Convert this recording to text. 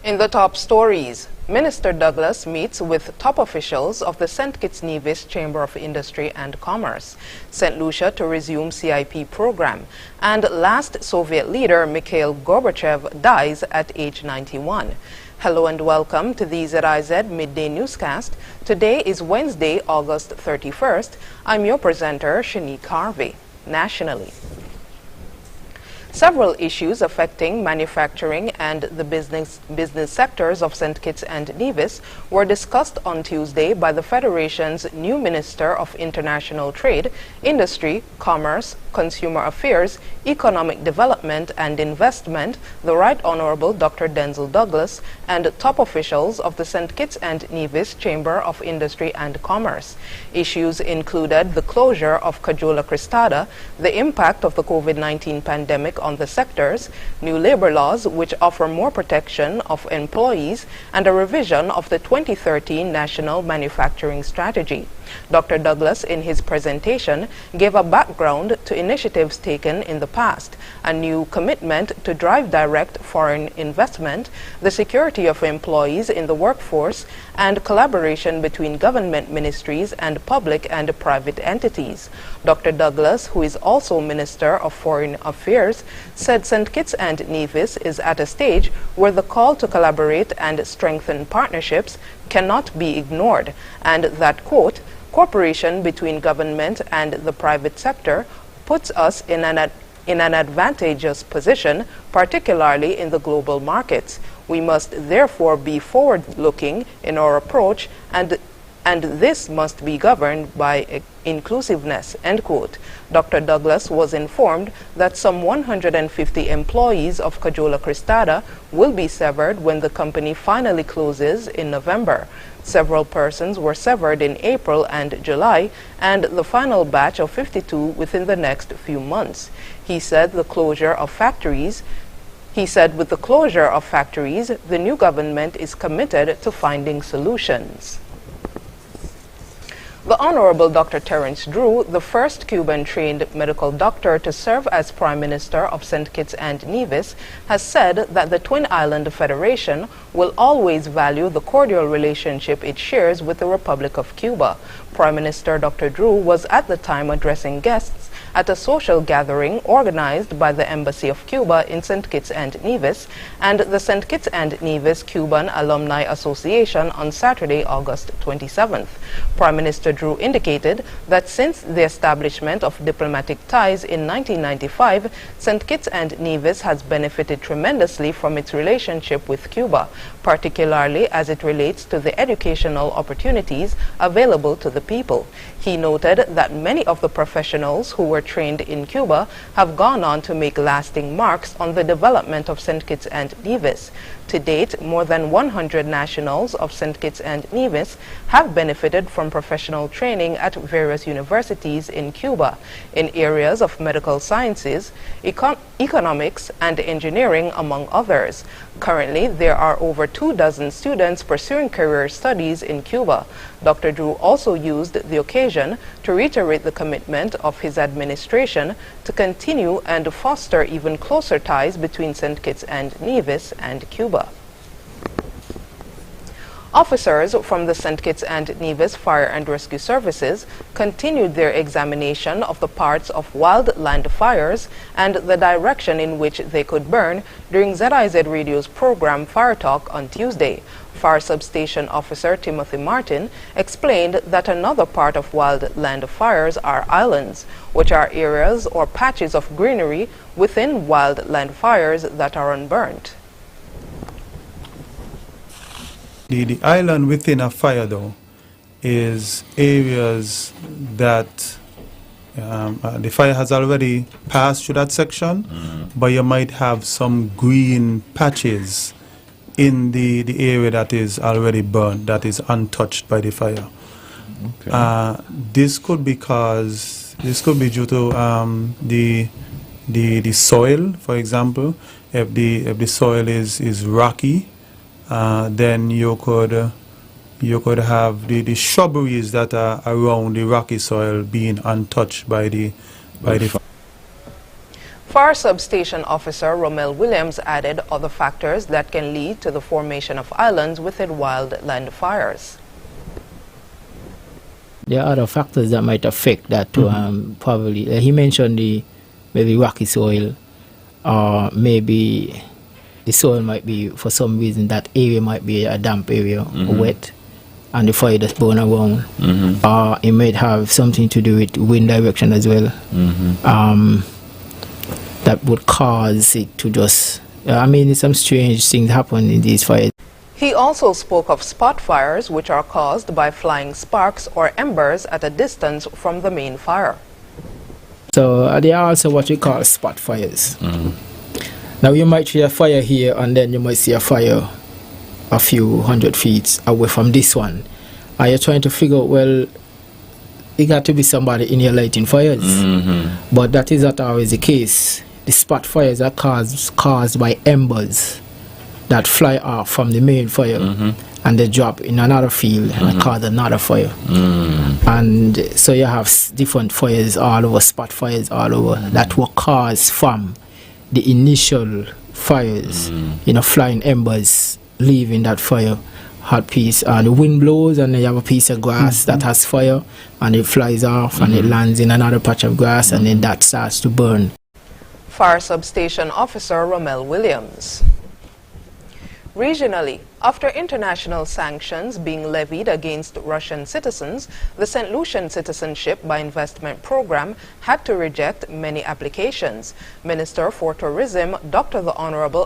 In the top stories, Minister Douglas meets with top officials of the St. Kitts Nevis Chamber of Industry and Commerce, St. Lucia to resume CIP program, and last Soviet leader Mikhail Gorbachev dies at age 91. Hello and welcome to the ZIZ Midday Newscast. Today is Wednesday, August 31st. I'm your presenter, Shanique Harvey. Nationally, several issues affecting manufacturing and the business sectors of St. Kitts and Nevis were discussed on Tuesday by the Federation's new Minister of International Trade, Industry, Commerce, Consumer Affairs, Economic Development and Investment, the Right Honorable Dr. Denzil Douglas, and top officials of the St. Kitts and Nevis Chamber of Industry and Commerce. Issues included the closure of Cajola Cristada, the impact of the COVID-19 pandemic on the sectors, new labor laws which offer more protection of employees, and a revision of the 2013 National Manufacturing Strategy. Dr. Douglas, in his presentation, gave a background to initiatives taken in the past, a new commitment to drive direct foreign investment, the security of employees in the workforce, and collaboration between government ministries and public and private entities. Dr. Douglas, who is also Minister of Foreign Affairs, said St. Kitts and Nevis is at a stage where the call to collaborate and strengthen partnerships cannot be ignored, and that, quote, cooperation between government and the private sector puts us in an advantageous position, particularly in the global markets. We must therefore be forward-looking in our approach, and this must be governed by inclusiveness, end quote. Dr. Douglas was informed that some 150 employees of Cajola Cristada will be severed when the company finally closes in November. Several persons were severed in April and July, and the final batch of 52 within the next few months. He said with the closure of factories, the new government is committed to finding solutions. The Honorable Dr. Terence Drew, the first Cuban-trained medical doctor to serve as Prime Minister of St. Kitts and Nevis, has said that the Twin Island Federation will always value the cordial relationship it shares with the Republic of Cuba. Prime Minister Dr. Drew was at the time addressing guests at a social gathering organized by the Embassy of Cuba in St. Kitts and Nevis and the St. Kitts and Nevis Cuban Alumni Association on Saturday, August 27th. Prime Minister Drew indicated that since the establishment of diplomatic ties in 1995, St. Kitts and Nevis has benefited tremendously from its relationship with Cuba, particularly as it relates to the educational opportunities available to the people. He noted that many of the professionals who were trained in Cuba have gone on to make lasting marks on the development of St. Kitts and Nevis. To date, more than 100 nationals of St. Kitts and Nevis have benefited from professional training at various universities in Cuba in areas of medical sciences, economics, and engineering, among others. Currently, there are over 24 students pursuing career studies in Cuba. Dr. Drew also used the occasion to reiterate the commitment of his administration to continue and foster even closer ties between St. Kitts and Nevis and Cuba. Officers from the St. Kitts and Nevis Fire and Rescue Services continued their examination of the parts of wildland fires and the direction in which they could burn during ZIZ Radio's program Fire Talk on Tuesday. Fire Substation Officer Timothy Martin explained that another part of wildland fires are islands, which are areas or patches of greenery within wildland fires that are unburnt. The island within a fire, though, is areas that the fire has already passed through that section, but you might have some green patches in the area that is already burned, that is untouched by the fire. Okay. This could be due to the soil, for example. If the soil is rocky, then you could have the shrubberies that are around the rocky soil being untouched by the fire. Fire substation officer Romel Williams added other factors that can lead to the formation of islands within wildland fires. There are other factors that might affect that too. Probably, he mentioned maybe rocky soil, or maybe the soil might be, for some reason, that area might be a damp area, wet, and the fire just burn around. Or it might have something to do with wind direction as well. That would cause it to just, I mean, some strange things happen in these fires. He also spoke of spot fires, which are caused by flying sparks or embers at a distance from the main fire. So there are also what we call spot fires. Now you might see a fire here, and then you might see a fire a few 100 feet away from this one. Are you trying to figure out, well, it got to be somebody in here lighting fires? But that is not always the case. The spot fires are caused by embers that fly off from the main fire, and they drop in another field and cause another fire. And so you have different fires all over, spot fires all over, that were caused from the initial fires, flying embers leaving that fire, hot piece, and the wind blows, and then you have a piece of grass that has fire, and it flies off and it lands in another patch of grass, and then that starts to burn. Fire substation officer Romel Williams. Regionally, after international sanctions being levied against Russian citizens, the St. Lucian Citizenship by Investment Program had to reject many applications. Minister for Tourism, Dr. the Honorable